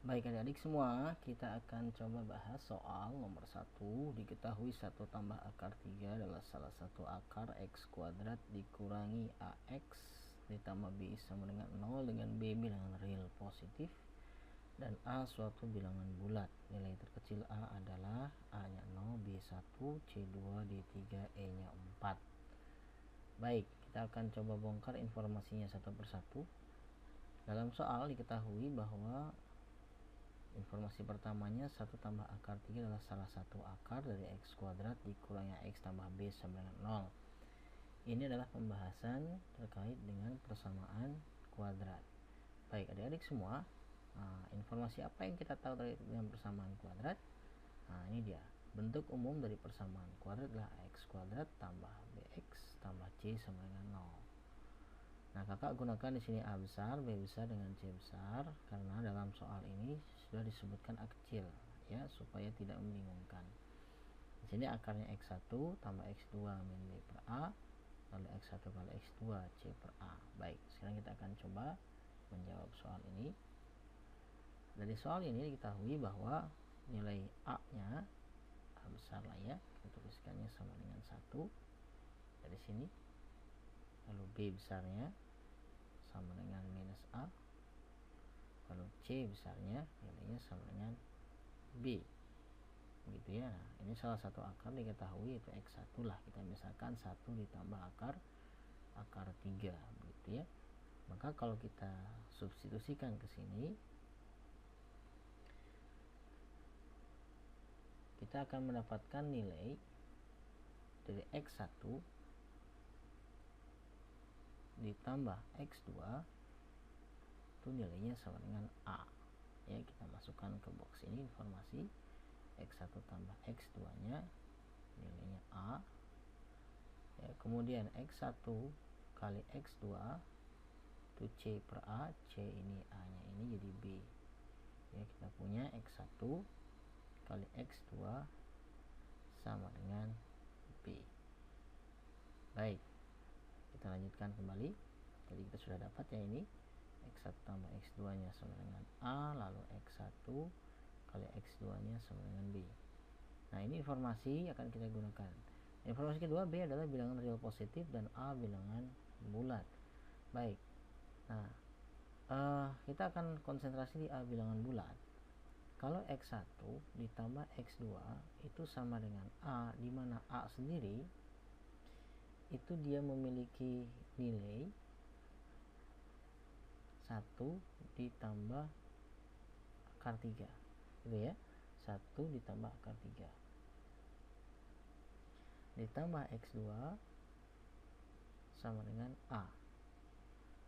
Baik adik-adik semua, kita akan coba bahas soal nomor 1. Diketahui 1 tambah akar 3 adalah salah satu akar x kuadrat dikurangi ax ditambah b sama dengan 0 dengan b bilangan real positif dan a suatu bilangan bulat. Nilai terkecil a adalah a nya 0, b 1, c 2, d 3, e nya 4. Baik, kita akan coba bongkar informasinya satu persatu. Dalam soal diketahui bahwa informasi pertamanya 1 tambah akar 3 adalah salah satu akar dari x kuadrat dikurangi x tambah b sama dengan 0. Ini adalah pembahasan terkait dengan persamaan kuadrat. Baik adik-adik semua, informasi apa yang kita tahu terkait dengan persamaan kuadrat? Ini dia. Bentuk umum dari persamaan kuadrat adalah x kuadrat tambah bx tambah c sama dengan 0. Nah, kakak gunakan di sini A besar, B besar dengan C besar karena dalam soal ini sudah disebutkan A kecil ya, supaya tidak membingungkan. Di sini akarnya X1 tambah X2 min B per A, lalu X1 kali X2 C per A. Baik, sekarang kita akan coba menjawab soal ini. Dari soal ini diketahui bahwa nilai A-nya A besar lah ya, kita tuliskannya sama dengan 1 dari sini. Lalu B besarnya sama dengan minus A, lalu C besarnya nilainya sama dengan B, begitu ya. Nah, ini salah satu akar diketahui yaitu X1 lah, kita misalkan 1 ditambah akar 3, begitu ya. Maka kalau kita substitusikan ke sini, kita akan mendapatkan nilai dari X1 ditambah X2 itu nilainya sama dengan A ya. Kita masukkan ke box ini informasi X1 tambah X2 nya nilainya A ya. Kemudian X1 kali X2 itu C per A, C ini A nya ini jadi B ya. Kita punya X1 kali X2 sama dengan B. Baik, kita lanjutkan kembali. Jadi kita sudah dapat ya, ini X1 tambah X2 nya sama dengan A, lalu X1 kali X2 nya sama dengan B. Nah, ini informasi akan kita gunakan. Informasi kedua, B adalah bilangan real positif dan A bilangan bulat. Baik, nah kita akan konsentrasi di A bilangan bulat. Kalau X1 ditambah X2 itu sama dengan A, di mana A sendiri itu dia memiliki nilai 1 ditambah akar 3 gitu ya. 1 ditambah akar 3 ditambah X2 sama dengan A.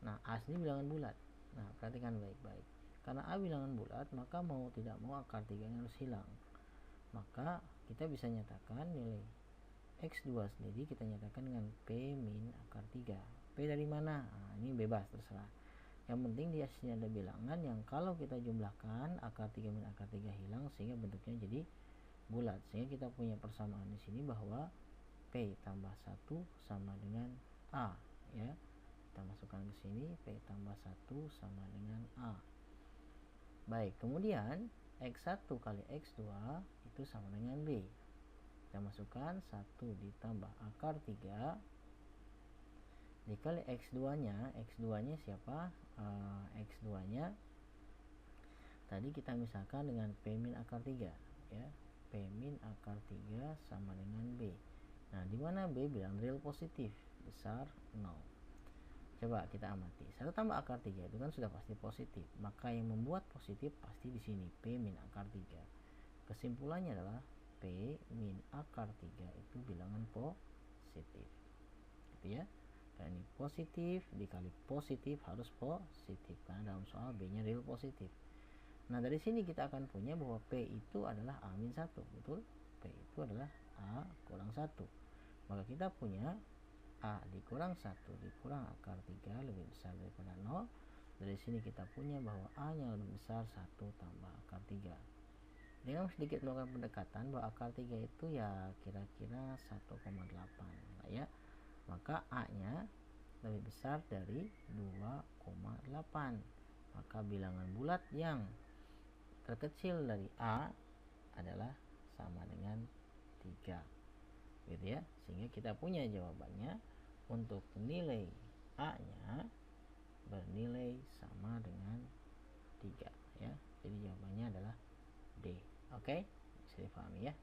Nah, A ini bilangan bulat. Nah, perhatikan baik-baik. Karena A bilangan bulat, maka mau tidak mau akar 3 nya harus hilang. Maka kita bisa nyatakan nilai X2 sendiri kita nyatakan dengan P min akar 3. P dari mana? Nah, ini bebas, terserah. Yang penting di sini ada bilangan yang kalau kita jumlahkan akar 3 min akar 3 hilang sehingga bentuknya jadi bulat. Sehingga kita punya persamaan di sini bahwa P tambah 1 sama dengan A ya. Kita masukkan ke sini P tambah 1 sama dengan A. Baik, kemudian X1 kali X2 itu sama dengan B. Kita masukkan 1 ditambah akar 3 dikali X2 nya. X2 nya siapa? X2 nya tadi kita misalkan dengan P min akar 3 ya. P min akar 3 sama dengan B. Nah, di mana B bilang real positif besar 0. Coba kita amati. 1 tambah akar 3 itu kan sudah pasti positif. Maka yang membuat positif pasti di sini P min akar 3. Kesimpulannya adalah P min akar 3 itu bilangan positif. Gitu ya. Karena ini positif dikali positif harus positif karena dalam soal B-nya real positif. Nah, dari sini kita akan punya bahwa P itu adalah A min 1, betul? P itu adalah A kurang 1. Maka kita punya A dikurang 1 dikurang akar 3 lebih besar daripada 0. Dari sini kita punya bahwa A nya lebih besar 1 tambah akar 3. Dengan sedikit melakukan pendekatan bahwa akar 3 itu ya kira-kira 1,8 lah ya. Maka A nya lebih besar dari 2,8. Maka bilangan bulat yang terkecil dari A adalah sama dengan 3, gitu ya. Sehingga kita punya jawabannya untuk nilai A-nya bernilai sama dengan 3 ya. Jadi jawabannya adalah D. Oke, bisa dipahami ya.